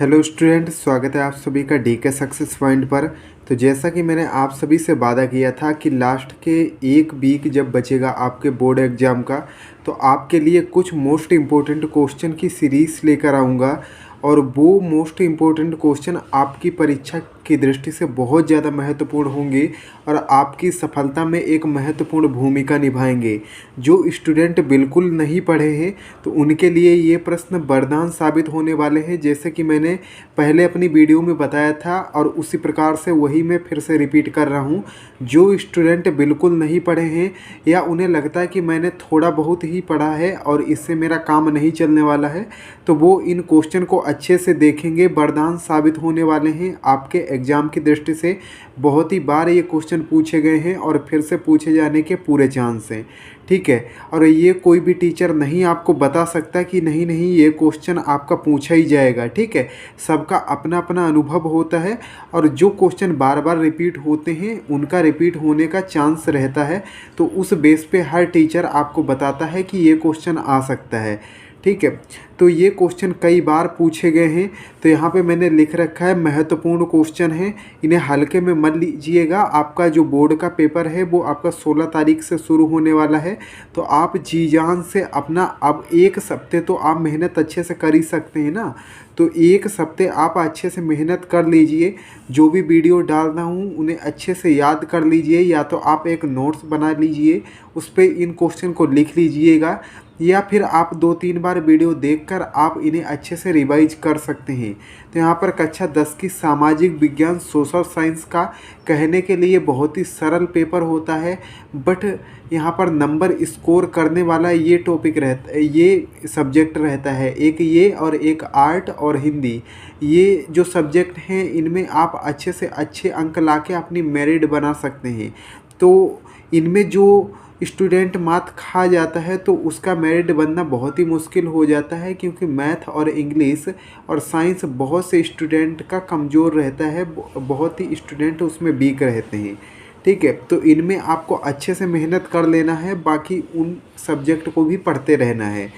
Hello student, स्वागत है आप सभी का डीके सक्सेस पॉइंट पर। तो जैसा कि मैंने आप सभी से वादा किया था कि लास्ट के एक वीक जब बचेगा आपके बोर्ड एग्ज़ाम का, तो आपके लिए कुछ मोस्ट इम्पोर्टेंट क्वेश्चन की सीरीज़ लेकर आऊँगा। और वो मोस्ट इम्पोर्टेंट क्वेश्चन आपकी परीक्षा की दृष्टि से बहुत ज़्यादा महत्वपूर्ण होंगे और आपकी सफलता में एक महत्वपूर्ण भूमिका निभाएंगे। जो स्टूडेंट बिल्कुल नहीं पढ़े हैं तो उनके लिए ये प्रश्न वरदान साबित होने वाले हैं, जैसे कि मैंने पहले अपनी वीडियो में बताया था और उसी प्रकार से वही मैं फिर से रिपीट कर रहा हूँ। जो स्टूडेंट बिल्कुल नहीं पढ़े हैं या उन्हें लगता है कि मैंने थोड़ा बहुत ही पढ़ा है और इससे मेरा काम नहीं चलने वाला है, तो वो इन क्वेश्चन को अच्छे से देखेंगे। वरदान साबित होने वाले हैं आपके एग्ज़ाम की दृष्टि से। बहुत ही बार ये क्वेश्चन पूछे गए हैं और फिर से पूछे जाने के पूरे चांस हैं, ठीक है। और ये कोई भी टीचर नहीं आपको बता सकता कि नहीं नहीं ये क्वेश्चन आपका पूछा ही जाएगा, ठीक है। सबका अपना अपना अनुभव होता है और जो क्वेश्चन बार बार रिपीट होते हैं उनका रिपीट होने का चांस रहता है, तो उस बेस पे हर टीचर आपको बताता है कि ये क्वेश्चन आ सकता है, ठीक है। तो ये क्वेश्चन कई बार पूछे गए हैं, तो यहाँ पे मैंने लिख रखा है महत्वपूर्ण क्वेश्चन है, इन्हें हल्के में मत लीजिएगा। आपका जो बोर्ड का पेपर है वो आपका 16 तारीख से शुरू होने वाला है, तो आप जी जान से अपना अब एक हफ्ते तो आप मेहनत अच्छे से कर ही सकते हैं ना। तो एक हफ्ते आप अच्छे से मेहनत कर लीजिए। जो भी वीडियो डाल रहा हूँ उन्हें अच्छे से याद कर लीजिए, या तो आप एक नोट्स बना लीजिए, उस पर इन क्वेश्चन को लिख लीजिएगा, या फिर आप 2-3 बार वीडियो देखकर आप इन्हें अच्छे से रिवाइज कर सकते हैं। तो यहाँ पर कक्षा 10 की सामाजिक विज्ञान सोशल साइंस का कहने के लिए बहुत ही सरल पेपर होता है, बट यहाँ पर नंबर स्कोर करने वाला ये टॉपिक रहता है, ये सब्जेक्ट रहता है, एक ये और एक आर्ट और हिंदी। ये जो सब्जेक्ट हैं इनमें आप अच्छे से अच्छे अंक लाके अपनी मेरिट बना सकते हैं। तो इनमें जो स्टूडेंट माथ खा जाता है तो उसका मेरिट बनना बहुत ही मुश्किल हो जाता है, क्योंकि मैथ और इंग्लिश और साइंस बहुत से स्टूडेंट का कमज़ोर रहता है, बहुत ही स्टूडेंट उसमें वीक रहते हैं, ठीक है। तो इनमें आपको अच्छे से मेहनत कर लेना है, बाकी उन सब्जेक्ट को भी पढ़ते रहना है।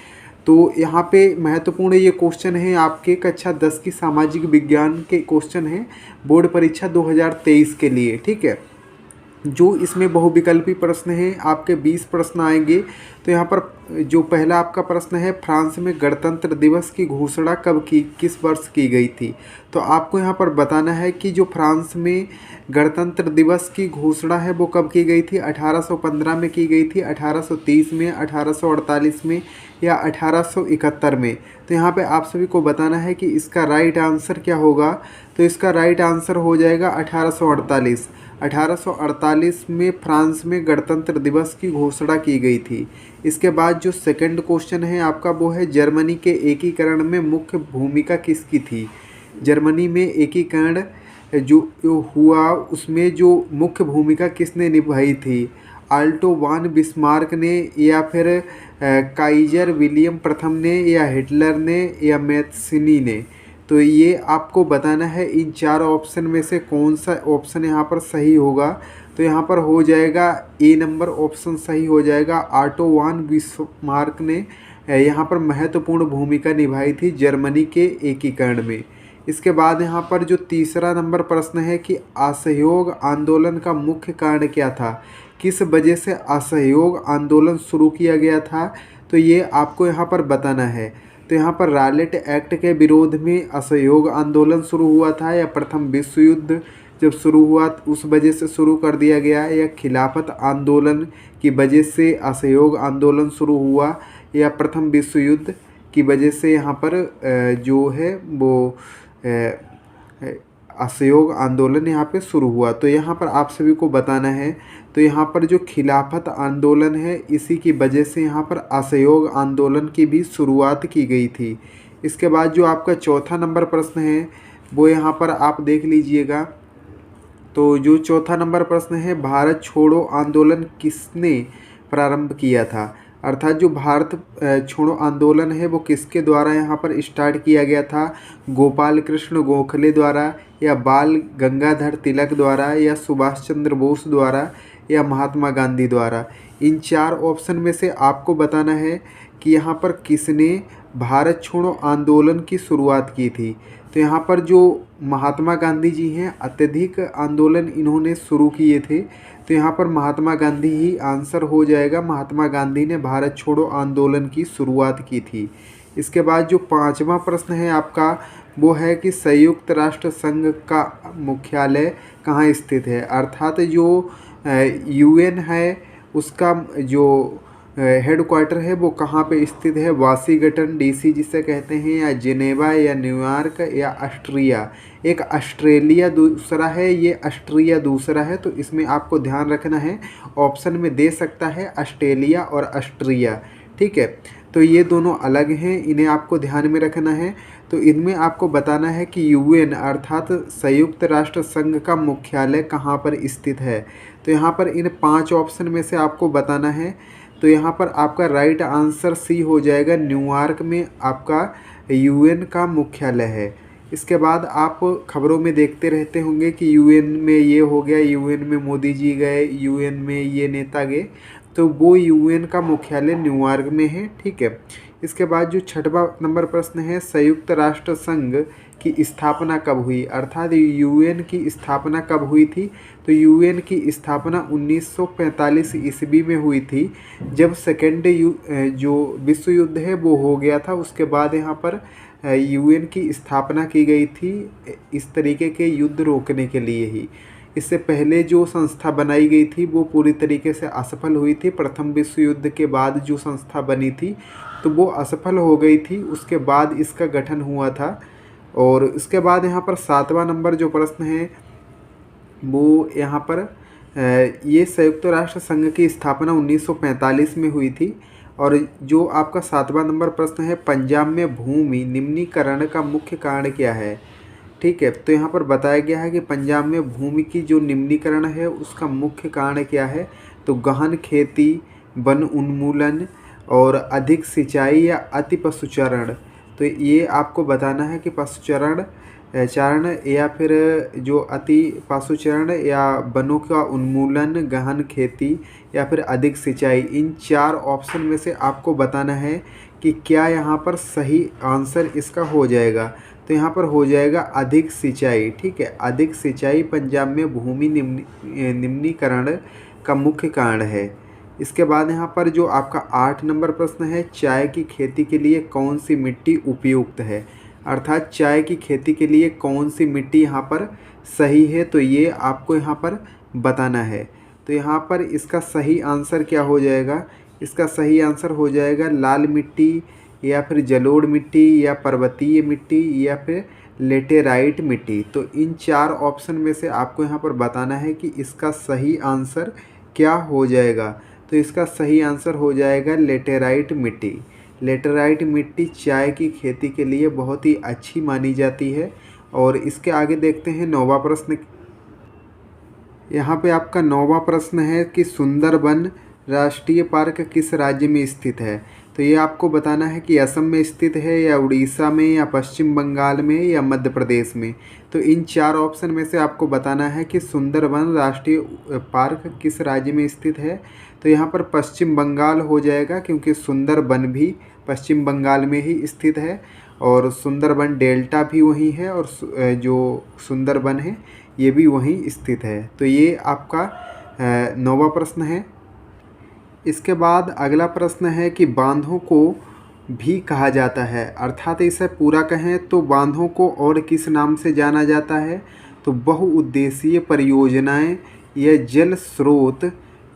तो यहाँ पे महत्वपूर्ण ये क्वेश्चन है आपके कक्षा 10 की सामाजिक विज्ञान के क्वेश्चन हैं बोर्ड परीक्षा 2023 के लिए, ठीक है। जो इसमें बहुविकल्पी प्रश्न हैं, आपके 20 प्रश्न आएंगे। तो यहाँ पर जो पहला आपका प्रश्न है, फ्रांस में गणतंत्र दिवस की घोषणा कब की, किस वर्ष की गई थी। तो आपको यहाँ पर बताना है कि जो फ्रांस में गणतंत्र दिवस की घोषणा है वो कब की गई थी। 1815 में की गई थी, 1830 में, 1848 में या 1871 में। तो यहाँ पे आप सभी को बताना है कि इसका राइट आंसर क्या होगा। तो इसका राइट आंसर हो जाएगा 1848। 1848 में फ्रांस में गणतंत्र दिवस की घोषणा की गई थी। इसके बाद जो सेकंड क्वेश्चन है आपका वो है, जर्मनी के एकीकरण में मुख्य भूमिका किसकी थी। जर्मनी में एकीकरण जो हुआ उसमें जो मुख्य भूमिका किसने निभाई थी। आल्टो वान बिस्मार्क ने, या फिर काइजर विलियम प्रथम ने, या हिटलर ने, या मैथ्सिनी ने। तो ये आपको बताना है इन 4 ऑप्शन में से कौन सा ऑप्शन यहाँ पर सही होगा। तो यहाँ पर हो जाएगा ए नंबर ऑप्शन सही हो जाएगा। ऑटो वान बिस्मार्क ने यहाँ पर महत्वपूर्ण भूमिका निभाई थी जर्मनी के एकीकरण में। इसके बाद यहाँ पर जो तीसरा नंबर प्रश्न है कि असहयोग आंदोलन का मुख्य कारण क्या था, किस वजह से असहयोग आंदोलन शुरू किया गया था। तो ये आपको यहाँ पर बताना है। तो यहाँ पर रॉलेट एक्ट के विरोध में असहयोग आंदोलन शुरू हुआ था, या प्रथम विश्व युद्ध जब शुरू हुआ उस वजह से शुरू कर दिया गया, या खिलाफत आंदोलन की वजह से असहयोग आंदोलन शुरू हुआ, या प्रथम विश्व युद्ध की वजह से यहाँ पर जो है वो असहयोग आंदोलन यहाँ पे शुरू हुआ। तो यहाँ पर आप सभी को बताना है। तो यहाँ पर जो खिलाफत आंदोलन है इसी की वजह से यहाँ पर असहयोग आंदोलन की भी शुरुआत की गई थी। इसके बाद जो आपका चौथा नंबर प्रश्न है वो यहाँ पर आप देख लीजिएगा। तो जो चौथा नंबर प्रश्न है, भारत छोड़ो आंदोलन किसने प्रारंभ किया था। अर्थात जो भारत छोड़ो आंदोलन है वो किसके द्वारा यहाँ पर स्टार्ट किया गया था। गोपाल कृष्ण गोखले द्वारा, या बाल गंगाधर तिलक द्वारा, या सुभाष चंद्र बोस द्वारा, या महात्मा गांधी द्वारा। इन 4 ऑप्शन में से आपको बताना है कि यहाँ पर किसने भारत छोड़ो आंदोलन की शुरुआत की थी? तो यहाँ पर जो महात्मा गांधी जी हैं, अत्यधिक आंदोलन इन्होंने शुरू किए थे, तो यहाँ पर महात्मा गांधी ही आंसर हो जाएगा। महात्मा गांधी ने भारत छोड़ो आंदोलन की शुरुआत की थी। इसके बाद जो पांचवा प्रश्न है आपका, वो है कि संयुक्त राष्ट्र संघ का मुख्यालय कहाँ स्थित है? अर्थात जो यूएन है उसका जो हेडक्वार्टर है वो कहाँ पे स्थित है? वाशिंगटन डीसी जिसे कहते हैं, या जिनेवा, या न्यूयॉर्क, या ऑस्ट्रिया। एक ऑस्ट्रेलिया दूसरा है, ये ऑस्ट्रिया दूसरा है, तो इसमें आपको ध्यान रखना है। ऑप्शन में दे सकता है ऑस्ट्रेलिया और ऑस्ट्रिया, ठीक है। तो ये दोनों अलग हैं, इन्हें आपको ध्यान में रखना है। तो इनमें आपको बताना है कि यूएन अर्थात संयुक्त राष्ट्र संघ का मुख्यालय कहाँ पर स्थित है। तो यहाँ पर इन 5 ऑप्शन में से आपको बताना है। तो यहाँ पर आपका राइट आंसर सी हो जाएगा, न्यूयॉर्क में आपका यूएन का मुख्यालय है। इसके बाद आप खबरों में देखते रहते होंगे कि यूएन में ये हो गया, यूएन में मोदी जी गए, यूएन में ये नेता गए, तो वो यूएन का मुख्यालय न्यूयॉर्क में है, ठीक है। इसके बाद जो छठवां नंबर प्रश्न है, संयुक्त राष्ट्र संघ की स्थापना कब हुई? अर्थात यूएन की स्थापना कब हुई थी? तो यूएन की स्थापना 1945 ईस्वी में हुई थी, जब सेकेंड जो विश्व युद्ध है वो हो गया था। उसके बाद यहाँ पर यूएन की स्थापना की गई थी, इस तरीके के युद्ध रोकने के लिए ही। इससे पहले जो संस्था बनाई गई थी वो पूरी तरीके से असफल हुई थी। प्रथम विश्व युद्ध के बाद जो संस्था बनी थी तो वो असफल हो गई थी, उसके बाद इसका गठन हुआ था। और इसके बाद यहाँ पर 7वां नंबर जो प्रश्न है वो यहाँ पर ये संयुक्त राष्ट्र संघ की स्थापना 1945 में हुई थी। और जो आपका 7वां नंबर प्रश्न है, पंजाब में भूमि निम्नीकरण का मुख्य कारण क्या है? ठीक है, तो यहाँ पर बताया गया है कि पंजाब में भूमि की जो निम्नीकरण है उसका मुख्य कारण क्या है? तो गहन खेती, वन उन्मूलन, और अधिक सिंचाई, या अति पशुचारण। तो ये आपको बताना है कि पशुचारण चारण, या फिर जो अति पशुचारण, या वनों का उन्मूलन, गहन खेती, या फिर अधिक सिंचाई। इन 4 ऑप्शन में से आपको बताना है कि क्या यहाँ पर सही आंसर इसका हो जाएगा। तो यहाँ पर हो जाएगा अधिक सिंचाई, ठीक है। अधिक सिंचाई पंजाब में भूमि निम्नीकरण का मुख्य कारण है। इसके बाद यहाँ पर जो आपका 8 नंबर प्रश्न है, चाय की खेती के लिए कौन सी मिट्टी उपयुक्त है? अर्थात चाय की खेती के लिए कौन सी मिट्टी यहाँ पर सही है, तो ये आपको यहाँ पर बताना है। तो यहाँ पर इसका सही आंसर क्या हो जाएगा? इसका सही आंसर हो जाएगा लाल मिट्टी, या फिर जलोढ़ मिट्टी, या पर्वतीय मिट्टी, या फिर लेटेराइट मिट्टी। तो इन 4 ऑप्शन में से आपको यहाँ पर बताना है कि इसका सही आंसर क्या हो जाएगा। तो इसका सही आंसर हो जाएगा लेटेराइट मिट्टी। लेटेराइट मिट्टी चाय की खेती के लिए बहुत ही अच्छी मानी जाती है। और इसके आगे देखते हैं 9वां प्रश्न। यहाँ पे आपका 9वां प्रश्न है कि सुंदरबन राष्ट्रीय पार्क किस राज्य में स्थित है? तो ये आपको बताना है कि असम में स्थित है, या उड़ीसा में, या पश्चिम बंगाल में, या मध्य प्रदेश में। तो इन 4 ऑप्शन में से आपको बताना है कि सुंदरबन राष्ट्रीय पार्क किस राज्य में स्थित है। तो यहाँ पर पश्चिम बंगाल हो जाएगा, क्योंकि सुंदरबन भी पश्चिम बंगाल में ही स्थित है, और सुंदरबन डेल्टा भी वहीं है, और जो सुंदरबन है ये भी वहीं स्थित है। तो ये आपका 9वां प्रश्न है। इसके बाद अगला प्रश्न है कि बांधों को भी कहा जाता है, अर्थात इसे पूरा कहें तो बांधों को और किस नाम से जाना जाता है? तो बहुउद्देशीय परियोजनाएं, या जल स्रोत,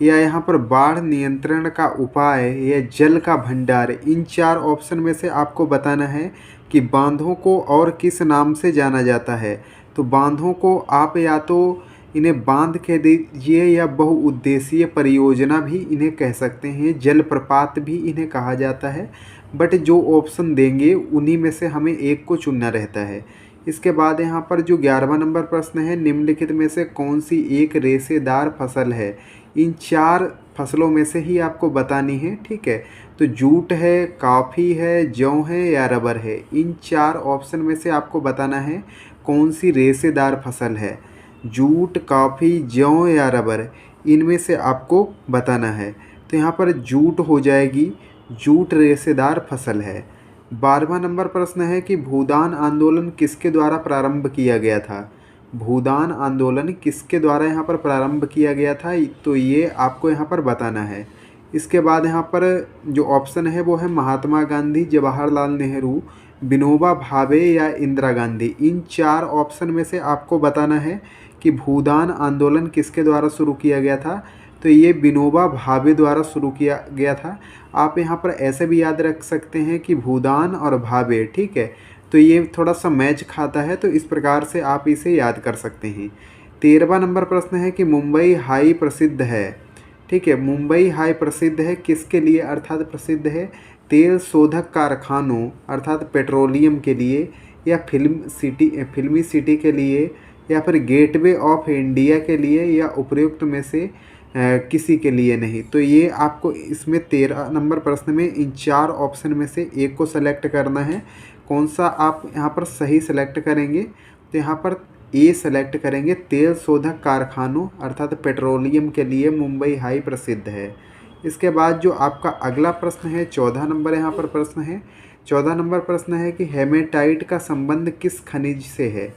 या यहाँ पर बाढ़ नियंत्रण का उपाय, या जल का भंडार। इन 4 ऑप्शन में से आपको बताना है कि बांधों को और किस नाम से जाना जाता है। तो बांधों को आप या तो इन्हें बांध कह दीजिए, या बहुउद्देशीय परियोजना भी इन्हें कह सकते हैं, जलप्रपात भी इन्हें कहा जाता है। बट जो ऑप्शन देंगे उन्हीं में से हमें एक को चुनना रहता है। इसके बाद यहाँ पर जो 11वां नंबर प्रश्न है, निम्नलिखित में से कौन सी एक रेशेदार फसल है? इन 4 फसलों में से ही आपको बतानी है, ठीक है। तो जूट है, कॉफ़ी है, जौ है, या रबर है। इन 4 ऑप्शन में से आपको बताना है कौन सी रेशेदार फसल है। जूट, कॉफ़ी, जौ, या रबर, इनमें से आपको बताना है। तो यहाँ पर जूट हो जाएगी, जूट रेशेदार फसल है। 12वां नंबर प्रश्न है कि भूदान आंदोलन किसके द्वारा प्रारंभ किया गया था। भूदान आंदोलन किसके द्वारा यहाँ पर प्रारंभ किया गया था, तो ये आपको यहाँ पर बताना है। इसके बाद यहाँ पर जो ऑप्शन है वो है महात्मा गांधी, जवाहरलाल नेहरू, विनोबा भावे या इंदिरा गांधी। इन 4 ऑप्शन में से आपको बताना है कि भूदान आंदोलन किसके द्वारा शुरू किया गया था। तो ये विनोबा भावे द्वारा शुरू किया गया था। आप यहाँ पर ऐसे भी याद रख सकते हैं कि भूदान और भावे, ठीक है, तो ये थोड़ा सा मैच खाता है, तो इस प्रकार से आप इसे याद कर सकते हैं। 13वां नंबर प्रश्न है कि मुंबई हाई प्रसिद्ध है, ठीक है, मुंबई हाई प्रसिद्ध है किसके लिए, अर्थात प्रसिद्ध है तेल शोधक कारखानों अर्थात पेट्रोलियम के लिए, या फिल्मी सिटी के लिए, या फिर गेटवे ऑफ इंडिया के लिए, या उपयुक्त में से किसी के लिए नहीं। तो ये आपको इसमें 13 नंबर प्रश्न में इन 4 ऑप्शन में से एक को सेलेक्ट करना है। कौन सा आप यहाँ पर सही सेलेक्ट करेंगे, तो यहाँ पर ए सेलेक्ट करेंगे, तेल शोधक कारखानों अर्थात पेट्रोलियम के लिए मुंबई हाई प्रसिद्ध है। इसके बाद जो आपका अगला प्रश्न है 14 नंबर यहाँ पर प्रश्न है। 14 नंबर प्रश्न है कि हेमेटाइट का संबंध किस खनिज से है।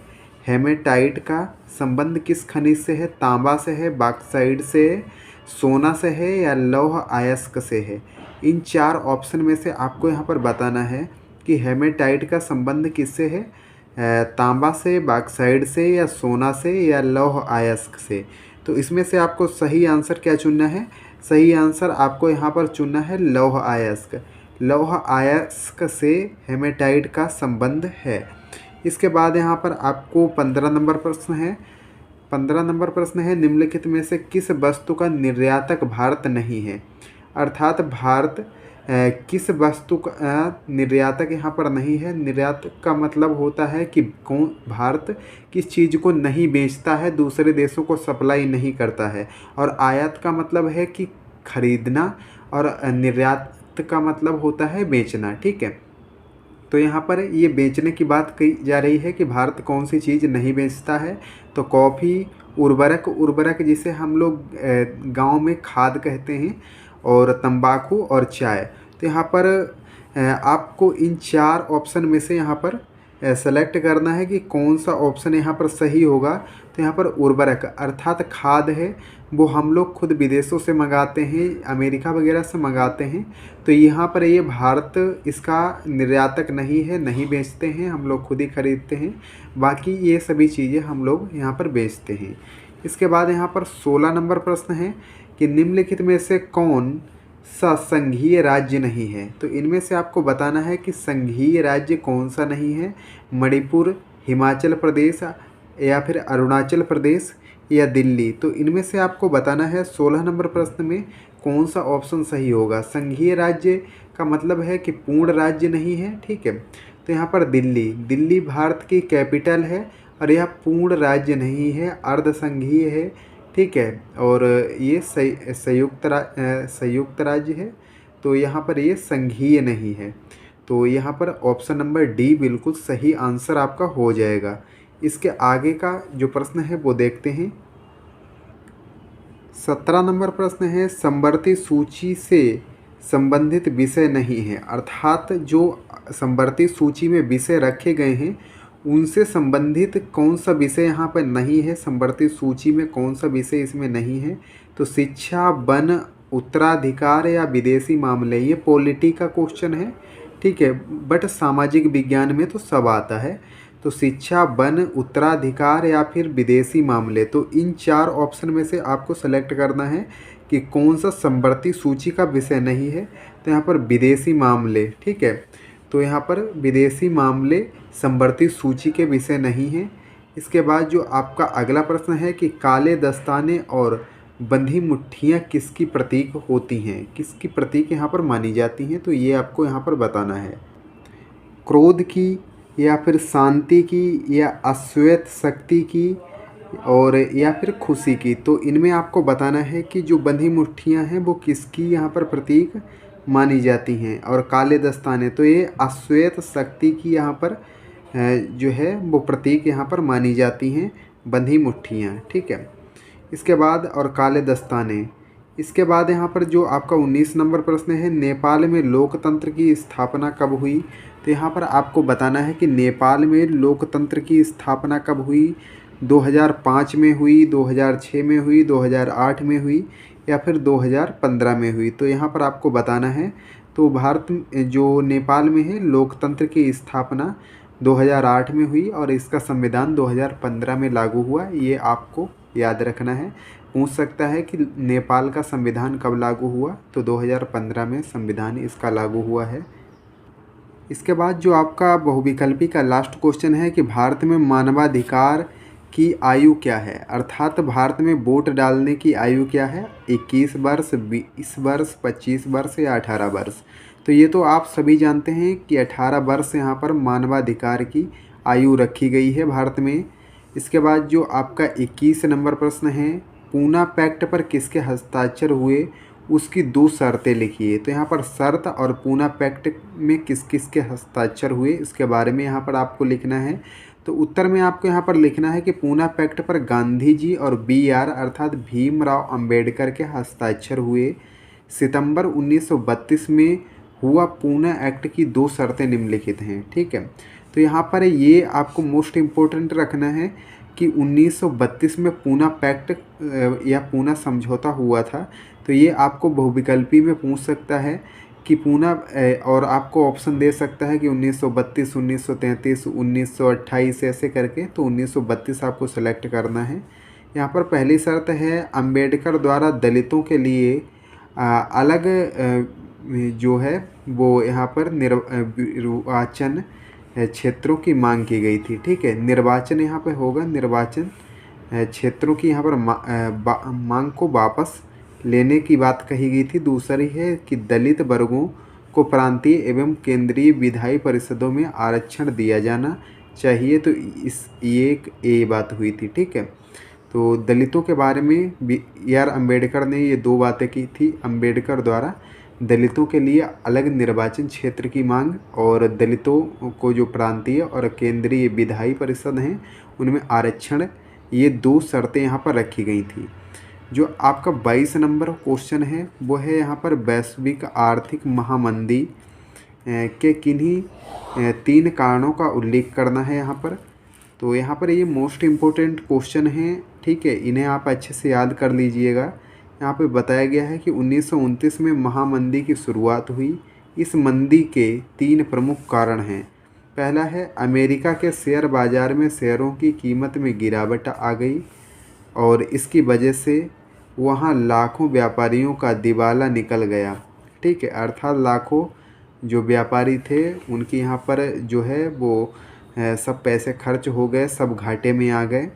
हेमेटाइट का संबंध किस खनिज से है, तांबा से है, बॉक्साइट से है, सोना से है, या लौह अयस्क से है। इन 4 ऑप्शन में से आपको यहाँ पर बताना है कि हेमेटाइट का संबंध किससे है, तांबा से, बॉक्साइट से, या सोना से, या लौह अयस्क से। तो इसमें से आपको सही आंसर क्या चुनना है, सही आंसर आपको यहाँ पर चुनना है लौह अयस्क। लौह अयस्क से हेमेटाइट का संबंध है। इसके बाद यहाँ पर आपको 15 नंबर प्रश्न है। 15 नंबर प्रश्न है निम्नलिखित में से किस वस्तु का निर्यातक भारत नहीं है, अर्थात भारत किस वस्तु का निर्यातक यहाँ पर नहीं है। निर्यातक का मतलब होता है कि कौन भारत किस चीज़ को नहीं बेचता है, दूसरे देशों को सप्लाई नहीं करता है। और आयात का मतलब है कि खरीदना, और निर्यात का मतलब होता है बेचना, ठीक है। तो यहाँ पर ये बेचने की बात कही जा रही है कि भारत कौन सी चीज़ नहीं बेचता है। तो कॉफ़ी, उर्वरक जिसे हम लोग गांव में खाद कहते हैं, और तंबाकू और चाय। तो यहाँ पर आपको इन 4 ऑप्शन में से यहाँ पर सेलेक्ट करना है कि कौन सा ऑप्शन यहाँ पर सही होगा। तो यहाँ पर उर्वरक अर्थात खाद है, वो हम लोग खुद विदेशों से मंगाते हैं, अमेरिका वगैरह से मंगाते हैं। तो यहाँ पर ये भारत इसका निर्यातक नहीं है, नहीं बेचते हैं, हम लोग खुद ही खरीदते हैं। बाकी ये सभी चीज़ें हम लोग यहाँ पर बेचते हैं। इसके बाद यहाँ पर 16 नंबर प्रश्न है कि निम्नलिखित में से कौन सा संघीय राज्य नहीं है। तो इनमें से आपको बताना है कि संघीय राज्य कौन सा नहीं है। मणिपुर, हिमाचल प्रदेश, या फिर अरुणाचल प्रदेश, या दिल्ली। तो इनमें से आपको बताना है 16 नंबर प्रश्न में कौन सा ऑप्शन सही होगा। संघीय राज्य का मतलब है कि पूर्ण राज्य नहीं है, ठीक है। तो यहाँ पर दिल्ली भारत की कैपिटल है, और यह पूर्ण राज्य नहीं है, अर्ध संघीय है, ठीक है। और ये संयुक्त राज्य है, तो यहाँ पर ये संघीय नहीं है। तो यहाँ पर ऑप्शन नंबर डी बिल्कुल सही आंसर आपका हो जाएगा। इसके आगे का जो प्रश्न है वो देखते हैं। 17 नंबर प्रश्न है समवर्ती सूची से संबंधित विषय नहीं है, अर्थात जो समवर्ती सूची में विषय रखे गए हैं उनसे संबंधित कौन सा विषय यहाँ पर नहीं है। समवर्ती सूची में कौन सा विषय इसमें नहीं है। तो शिक्षा, वन, उत्तराधिकार, या विदेशी मामले। ये पॉलिटी का क्वेश्चन है, ठीक है, बट सामाजिक विज्ञान में तो सब आता है। तो शिक्षा, वन, उत्तराधिकार, या फिर विदेशी मामले। तो इन 4 ऑप्शन में से आपको सेलेक्ट करना है कि कौन सा समवर्ती सूची का विषय नहीं है। तो यहाँ पर विदेशी मामले, ठीक है। तो यहाँ पर विदेशी मामले समवर्ती सूची के विषय नहीं है। इसके बाद जो आपका अगला प्रश्न है कि काले दस्ताने और बंधी मुट्ठियाँ किसकी प्रतीक होती हैं, किसकी प्रतीक यहाँ पर मानी जाती हैं। तो ये आपको यहाँ पर बताना है, क्रोध की, या फिर शांति की, या अश्वेत शक्ति की, और या फिर खुशी की। तो इनमें आपको बताना है कि जो बंधी मुट्ठियाँ हैं वो किसकी यहाँ पर प्रतीक मानी जाती हैं। और काले दस्ताने, तो ये अश्वेत शक्ति की यहाँ पर जो है वो प्रतीक यहाँ पर मानी जाती हैं, बंधी मुट्ठियाँ, ठीक है। इसके बाद और काले दस्ताने, इसके बाद यहाँ पर जो आपका 19 नंबर प्रश्न है, नेपाल में लोकतंत्र की स्थापना कब हुई। तो यहाँ पर आपको बताना है कि नेपाल में लोकतंत्र की स्थापना कब हुई। 2005 में हुई, 2006 में हुई, 2008 में हुई या फिर 2015 में हुई। तो यहाँ पर आपको बताना है। तो भारत जो नेपाल में है, लोकतंत्र की स्थापना 2008 में हुई और इसका संविधान 2015 में लागू हुआ। ये आपको याद रखना है। पूछ सकता है कि नेपाल का संविधान कब लागू हुआ, तो 2015 में संविधान इसका लागू हुआ है। इसके बाद जो आपका बहुविकल्पी का लास्ट क्वेश्चन है कि भारत में मानवाधिकार की आयु क्या है, अर्थात भारत में वोट डालने की आयु क्या है। 21 वर्ष, 20 वर्ष, 25 वर्ष या 18 वर्ष। तो ये तो आप सभी जानते हैं कि 18 वर्ष यहाँ पर मानवाधिकार की आयु रखी गई है भारत में। इसके बाद जो आपका 21 नंबर प्रश्न है, पूना पैक्ट पर किसके हस्ताक्षर हुए, उसकी 2 शर्तें लिखिए। तो यहाँ पर शर्त और पूना पैक्ट में किस किस के हस्ताक्षर हुए इसके बारे में यहाँ पर आपको लिखना है। तो उत्तर में आपको यहाँ पर लिखना है कि पूना पैक्ट पर गांधी जी और BR अर्थात भीमराव अंबेडकर के हस्ताक्षर हुए। सितंबर 1932 में हुआ पूना एक्ट की 2 शर्तें निम्नलिखित हैं। ठीक है, तो यहाँ पर ये आपको मोस्ट इम्पोर्टेंट रखना है कि 1932 में पूना पैक्ट या पूना समझौता हुआ था। तो ये आपको बहुविकल्पी में पूछ सकता है कि पूना, और आपको ऑप्शन दे सकता है कि 1932, 1933, 1928 ऐसे करके। तो 1932 आपको सेलेक्ट करना है। यहाँ पर पहली शर्त है, अंबेडकर द्वारा दलितों के लिए अलग जो है वो यहाँ पर निर्वाचन क्षेत्रों की मांग की गई थी। ठीक है, निर्वाचन यहाँ पे होगा, निर्वाचन क्षेत्रों की यहाँ पर मांग को वापस लेने की बात कही गई थी। दूसरी है कि दलित वर्गों को प्रांतीय एवं केंद्रीय विधायी परिषदों में आरक्षण दिया जाना चाहिए। तो ये बात हुई थी। ठीक है, तो दलितों के बारे में BR अम्बेडकर ने ये 2 बातें की थी। अम्बेडकर द्वारा दलितों के लिए अलग निर्वाचन क्षेत्र की मांग और दलितों को जो प्रांतीय और केंद्रीय विधायी परिषद हैं उनमें आरक्षण, ये 2 शर्तें यहाँ पर रखी गई थी। जो आपका 22 नंबर क्वेश्चन है वो है यहाँ पर वैश्विक आर्थिक महामंदी के किन्हीं 3 कारणों का उल्लेख करना है यहाँ पर। तो यहाँ पर ये मोस्ट इम्पोर्टेंट क्वेश्चन है। ठीक है, इन्हें आप अच्छे से याद कर लीजिएगा। यहाँ पे बताया गया है कि 1929 में महामंदी की शुरुआत हुई। इस मंदी के 3 प्रमुख कारण हैं। पहला है, अमेरिका के शेयर बाज़ार में शेयरों की कीमत में गिरावट आ गई और इसकी वजह से वहाँ लाखों व्यापारियों का दिवाला निकल गया। ठीक है, अर्थात लाखों जो व्यापारी थे उनकी यहाँ पर जो है वो सब पैसे खर्च हो गए, सब घाटे में आ गए।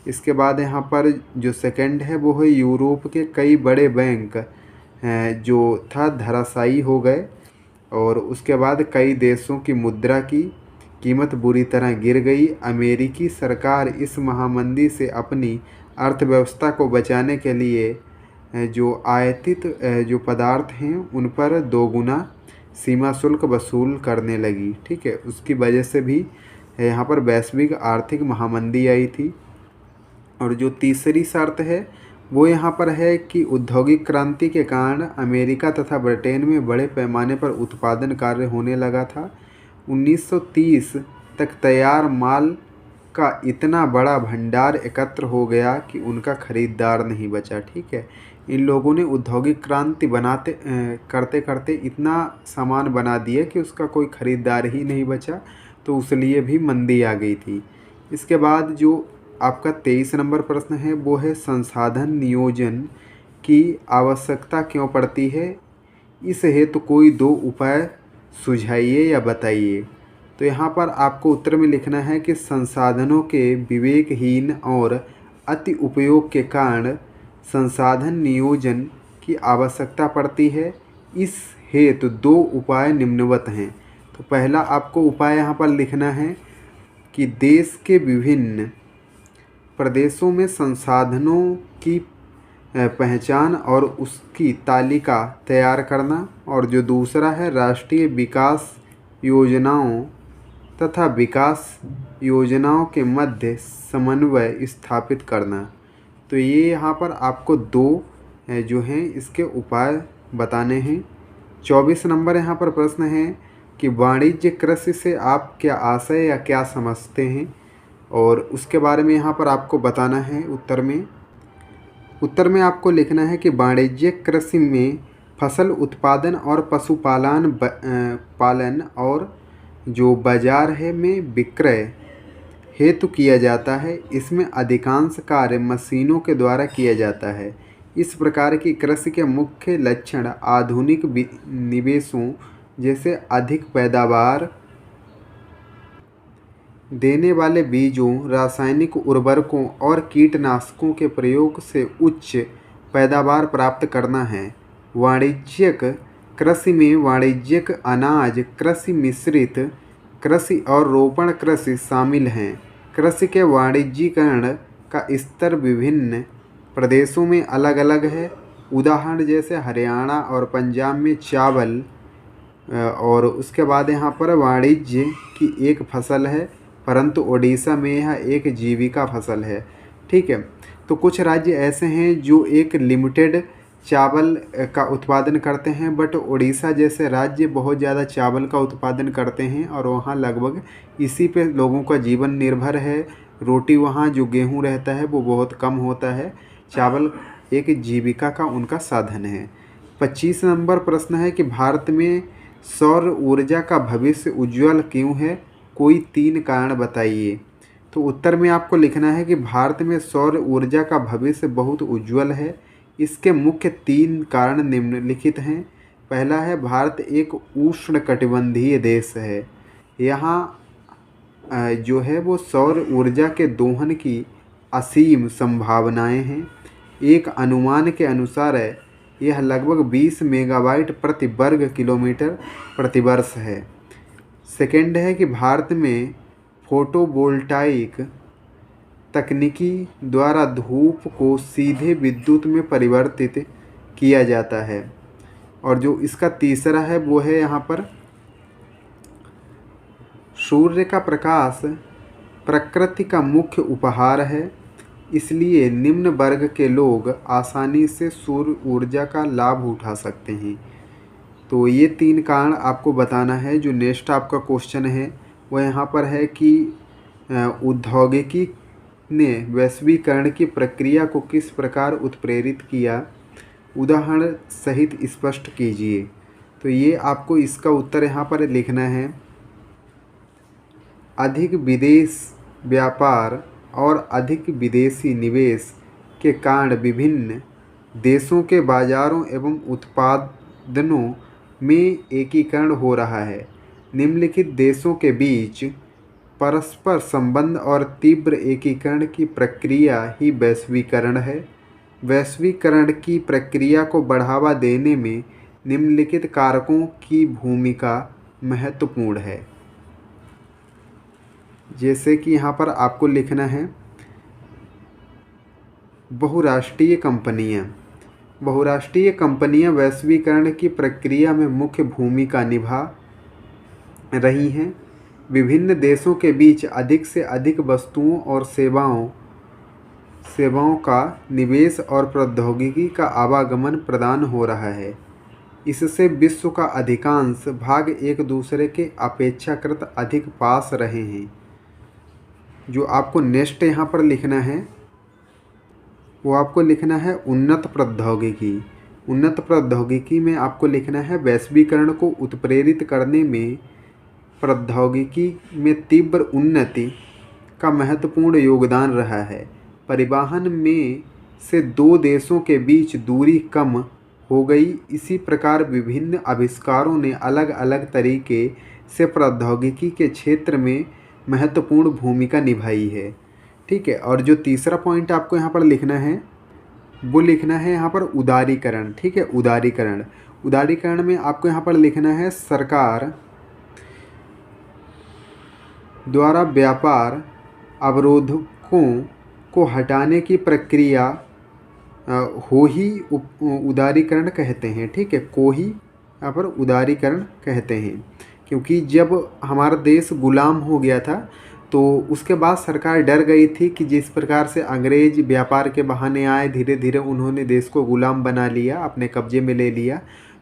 इसके बाद यहाँ पर जो सेकंड है वो है, यूरोप के कई बड़े बैंक जो था धराशायी हो गए और उसके बाद कई देशों की मुद्रा की कीमत बुरी तरह गिर गई। अमेरिकी सरकार इस महामंदी से अपनी अर्थव्यवस्था को बचाने के लिए जो आयातित जो पदार्थ हैं उन पर 2 गुना सीमा शुल्क वसूल करने लगी। ठीक है, उसकी वजह से भी यहाँ पर वैश्विक आर्थिक महामंदी आई थी। और जो तीसरी शर्त है वो यहाँ पर है कि औद्योगिक क्रांति के कारण अमेरिका तथा ब्रिटेन में बड़े पैमाने पर उत्पादन कार्य होने लगा था। 1930 तक तैयार माल का इतना बड़ा भंडार एकत्र हो गया कि उनका खरीदार नहीं बचा। ठीक है, इन लोगों ने औद्योगिक क्रांति करते करते इतना सामान बना दिया कि उसका कोई खरीदार ही नहीं बचा, तो उसलिए भी मंदी आ गई थी। इसके बाद जो आपका 23 नंबर प्रश्न है वो है, संसाधन नियोजन की आवश्यकता क्यों पड़ती है, इस हेतु कोई 2 उपाय सुझाइए या बताइए। तो यहाँ पर आपको उत्तर में लिखना है कि संसाधनों के विवेकहीन और अति उपयोग के कारण संसाधन नियोजन की आवश्यकता पड़ती है। इस हेतु 2 उपाय निम्नवत हैं। तो पहला आपको उपाय यहाँ पर लिखना है कि देश के विभिन्न प्रदेशों में संसाधनों की पहचान और उसकी तालिका तैयार करना। और जो दूसरा है, राष्ट्रीय विकास योजनाओं तथा विकास योजनाओं के मध्य समन्वय स्थापित करना। तो ये यहाँ पर आपको 2 जो हैं इसके उपाय बताने हैं। 24 नंबर यहाँ पर प्रश्न है कि वाणिज्य कृषि से आप क्या आशय या क्या समझते हैं, और उसके बारे में यहाँ पर आपको बताना है। उत्तर में आपको लिखना है कि वाणिज्यिक कृषि में फसल उत्पादन और पशुपालन पालन और जो बाजार है में विक्रय हेतु किया जाता है। इसमें अधिकांश कार्य मशीनों के द्वारा किया जाता है। इस प्रकार की कृषि के मुख्य लक्षण आधुनिक निवेशों जैसे अधिक पैदावार देने वाले बीजों, रासायनिक उर्वरकों और कीटनाशकों के प्रयोग से उच्च पैदावार प्राप्त करना है। वाणिज्यिक कृषि में वाणिज्यिक अनाज कृषि, मिश्रित कृषि और रोपण कृषि शामिल हैं। कृषि के वाणिज्यीकरण का स्तर विभिन्न प्रदेशों में अलग अलग है। उदाहरण जैसे हरियाणा और पंजाब में चावल, और उसके बाद यहाँ पर वाणिज्य की एक फसल है, परंतु ओडिशा में यह एक जीविका फसल है। ठीक है, तो कुछ राज्य ऐसे हैं जो एक लिमिटेड चावल का उत्पादन करते हैं, बट ओडिशा जैसे राज्य बहुत ज़्यादा चावल का उत्पादन करते हैं और वहाँ लगभग इसी पे लोगों का जीवन निर्भर है। रोटी वहाँ जो गेहूँ रहता है वो बहुत कम होता है, चावल एक जीविका का उनका साधन है। 25 नंबर प्रश्न है कि भारत में सौर ऊर्जा का भविष्य उज्ज्वल क्यों है, कोई 3 कारण बताइए। तो उत्तर में आपको लिखना है कि भारत में सौर ऊर्जा का भविष्य बहुत उज्ज्वल है। इसके मुख्य 3 कारण निम्नलिखित हैं। पहला है, भारत एक उष्णकटिबंधीय देश है। यहाँ जो है वो सौर ऊर्जा के दोहन की असीम संभावनाएं हैं। एक अनुमान के अनुसार यह लगभग 20 मेगावाट प्रति वर्ग किलोमीटर प्रतिवर्ष है। सेकेंड है कि भारत में फोटोवोल्टाइक तकनीकी द्वारा धूप को सीधे विद्युत में परिवर्तित किया जाता है। और जो इसका तीसरा है वो है यहाँ पर सूर्य का प्रकाश प्रकृति का मुख्य उपहार है, इसलिए निम्न वर्ग के लोग आसानी से सौर ऊर्जा का लाभ उठा सकते हैं। तो ये 3 कारण आपको बताना है। जो नेक्स्ट आपका क्वेश्चन है वो यहाँ पर है कि औद्योगिकी ने वैश्वीकरण की प्रक्रिया को किस प्रकार उत्प्रेरित किया, उदाहरण सहित स्पष्ट कीजिए। तो ये आपको इसका उत्तर यहाँ पर लिखना है। अधिक विदेश व्यापार और अधिक विदेशी निवेश के कारण विभिन्न देशों के बाजारों एवं उत्पादनों में एकीकरण हो रहा है। निम्नलिखित देशों के बीच परस्पर संबंध और तीव्र एकीकरण की प्रक्रिया ही वैश्वीकरण है। वैश्वीकरण की प्रक्रिया को बढ़ावा देने में निम्नलिखित कारकों की भूमिका महत्वपूर्ण है। जैसे कि यहाँ पर आपको लिखना है बहुराष्ट्रीय कंपनियाँ वैश्वीकरण की प्रक्रिया में मुख्य भूमिका निभा रही हैं। विभिन्न देशों के बीच अधिक से अधिक वस्तुओं और सेवाओं का निवेश और प्रौद्योगिकी का आवागमन प्रदान हो रहा है। इससे विश्व का अधिकांश भाग एक दूसरे के अपेक्षाकृत अधिक पास रहे हैं। जो आपको नेक्स्ट यहाँ पर लिखना है वो आपको लिखना है उन्नत प्रौद्योगिकी में आपको लिखना है वैश्वीकरण को उत्प्रेरित करने में प्रौद्योगिकी में तीव्र उन्नति का महत्वपूर्ण योगदान रहा है। परिवहन में से 2 देशों के बीच दूरी कम हो गई। इसी प्रकार विभिन्न आविष्कारों ने अलग अलग तरीके से प्रौद्योगिकी के क्षेत्र में महत्वपूर्ण भूमिका निभाई है। ठीक है, और जो तीसरा पॉइंट आपको यहाँ पर लिखना है वो लिखना है यहाँ पर उदारीकरण। ठीक है, उदारीकरण में आपको यहाँ पर लिखना है सरकार द्वारा व्यापार अवरोधकों को हटाने की प्रक्रिया हो ही उदारीकरण कहते हैं। ठीक है, को ही यहाँ पर उदारीकरण कहते हैं, क्योंकि जब हमारा देश गुलाम हो गया था तो उसके बाद सरकार डर गई थी कि जिस प्रकार से अंग्रेज व्यापार के बहाने आए, धीरे धीरे उन्होंने देश को गुलाम बना लिया, अपने कब्जे में ले लिया।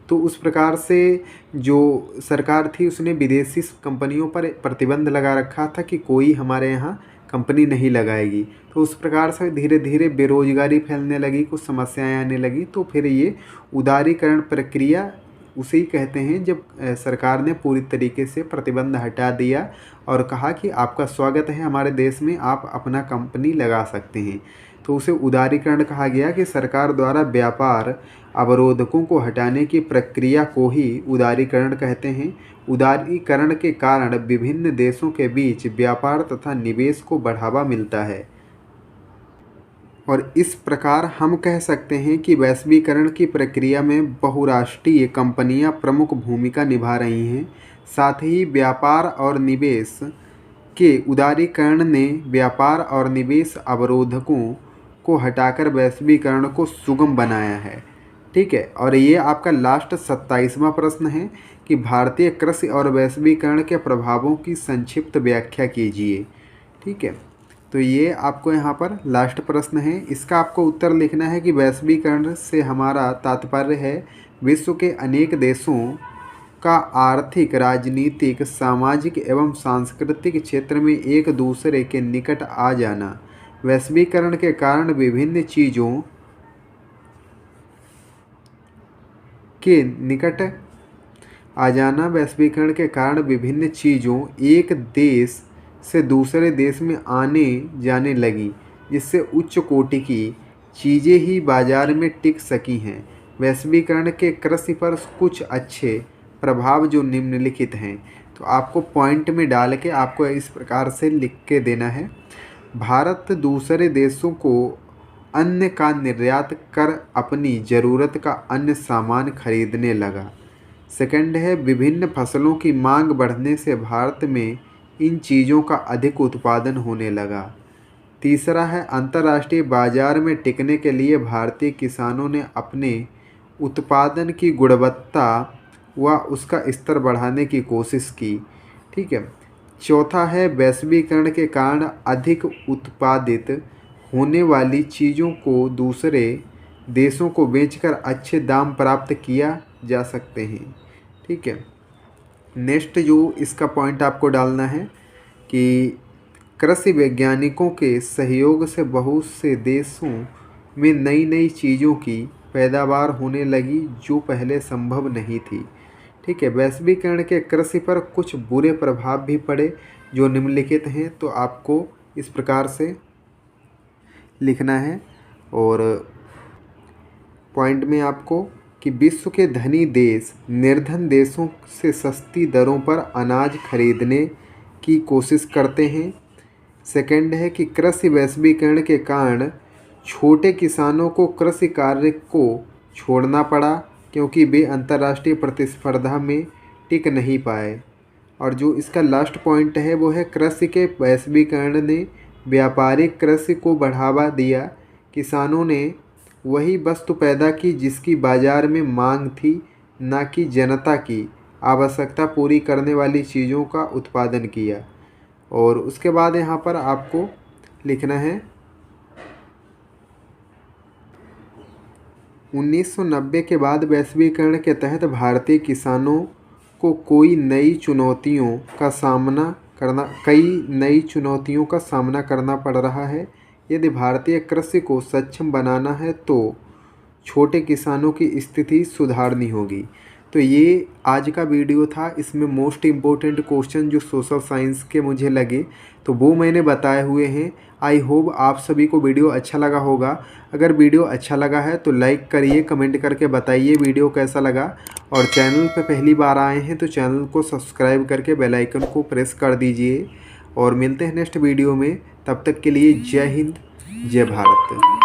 तो उस प्रकार से जो सरकार थी उसने विदेशी कंपनियों पर प्रतिबंध लगा रखा था कि कोई हमारे यहाँ कंपनी नहीं लगाएगी। तो उस प्रकार से धीरे धीरे बेरोजगारी फैलने लगी, कुछ समस्याएं आने लगी। तो फिर ये उदारीकरण प्रक्रिया उसे ही कहते हैं जब सरकार ने पूरी तरीके से प्रतिबंध हटा दिया और कहा कि आपका स्वागत है हमारे देश में, आप अपना कंपनी लगा सकते हैं। तो उसे उदारीकरण कहा गया कि सरकार द्वारा व्यापार अवरोधकों को हटाने की प्रक्रिया को ही उदारीकरण कहते हैं। उदारीकरण के कारण विभिन्न देशों के बीच व्यापार तथा निवेश को बढ़ावा मिलता है और इस प्रकार हम कह सकते हैं कि वैश्वीकरण की प्रक्रिया में बहुराष्ट्रीय कंपनियां प्रमुख भूमिका निभा रही हैं। साथ ही व्यापार और निवेश के उदारीकरण ने व्यापार और निवेश अवरोधकों को हटाकर वैश्वीकरण को सुगम बनाया है। ठीक है, और ये आपका लास्ट 27वां प्रश्न है कि भारतीय कृषि और वैश्वीकरण के प्रभावों की संक्षिप्त व्याख्या कीजिए। ठीक है, तो ये आपको यहाँ पर लास्ट प्रश्न है। इसका आपको उत्तर लिखना है कि वैश्वीकरण से हमारा तात्पर्य है विश्व के अनेक देशों का आर्थिक, राजनीतिक, सामाजिक एवं सांस्कृतिक क्षेत्र में एक दूसरे के निकट आ जाना। वैश्वीकरण के कारण विभिन्न चीज़ों के निकट आ जाना वैश्वीकरण के कारण विभिन्न चीज़ों एक देश से दूसरे देश में आने जाने लगी, जिससे उच्च कोटि की चीज़ें ही बाजार में टिक सकी हैं। वैश्वीकरण के कृषि पर कुछ अच्छे प्रभाव जो निम्नलिखित हैं, तो आपको पॉइंट में डाल के आपको इस प्रकार से लिख के देना है। भारत दूसरे देशों को अन्न का निर्यात कर अपनी ज़रूरत का अन्य सामान खरीदने लगा। सेकंड है, विभिन्न फसलों की मांग बढ़ने से भारत में इन चीज़ों का अधिक उत्पादन होने लगा। तीसरा है, अंतर्राष्ट्रीय बाजार में टिकने के लिए भारतीय किसानों ने अपने उत्पादन की गुणवत्ता व उसका स्तर बढ़ाने की कोशिश की। ठीक है। चौथा है, वैश्वीकरण के कारण अधिक उत्पादित होने वाली चीज़ों को दूसरे देशों को बेचकर अच्छे दाम प्राप्त किया जा सकते हैं। ठीक है। नेक्स्ट जो इसका पॉइंट आपको डालना है कि कृषि वैज्ञानिकों के सहयोग से बहुत से देशों में नई नई चीज़ों की पैदावार होने लगी जो पहले संभव नहीं थी। ठीक है। वैश्वीकरण के कृषि पर कुछ बुरे प्रभाव भी पड़े जो निम्नलिखित हैं, तो आपको इस प्रकार से लिखना है। और पॉइंट में आपको कि विश्व के धनी देश निर्धन देशों से सस्ती दरों पर अनाज खरीदने की कोशिश करते हैं। सेकंड है कि कृषि वैश्वीकरण के कारण छोटे किसानों को कृषि कार्य को छोड़ना पड़ा क्योंकि वे अंतर्राष्ट्रीय प्रतिस्पर्धा में टिक नहीं पाए। और जो इसका लास्ट पॉइंट है वो है, कृषि के वैश्वीकरण ने व्यापारिक कृषि को बढ़ावा दिया। किसानों ने वही वस्तु पैदा की जिसकी बाजार में मांग थी, न कि जनता की आवश्यकता पूरी करने वाली चीज़ों का उत्पादन किया। और उसके बाद यहाँ पर आपको लिखना है 1990 के बाद वैश्वीकरण के तहत भारतीय किसानों को कई नई चुनौतियों का सामना करना पड़ रहा है। यदि भारतीय कृषि को सक्षम बनाना है तो छोटे किसानों की स्थिति सुधारनी होगी। तो ये आज का वीडियो था। इसमें मोस्ट इम्पोर्टेंट क्वेश्चन जो सोशल साइंस के मुझे लगे तो वो मैंने बताए हुए हैं। आई होप आप सभी को वीडियो अच्छा लगा होगा। अगर वीडियो अच्छा लगा है तो लाइक करिए, कमेंट करके बताइए वीडियो कैसा लगा। और चैनल पर पहली बार आए हैं तो चैनल को सब्सक्राइब करके बेल आइकन को प्रेस कर दीजिए। और मिलते हैं नेक्स्ट वीडियो में। तब तक के लिए जय हिंद, जय भारत।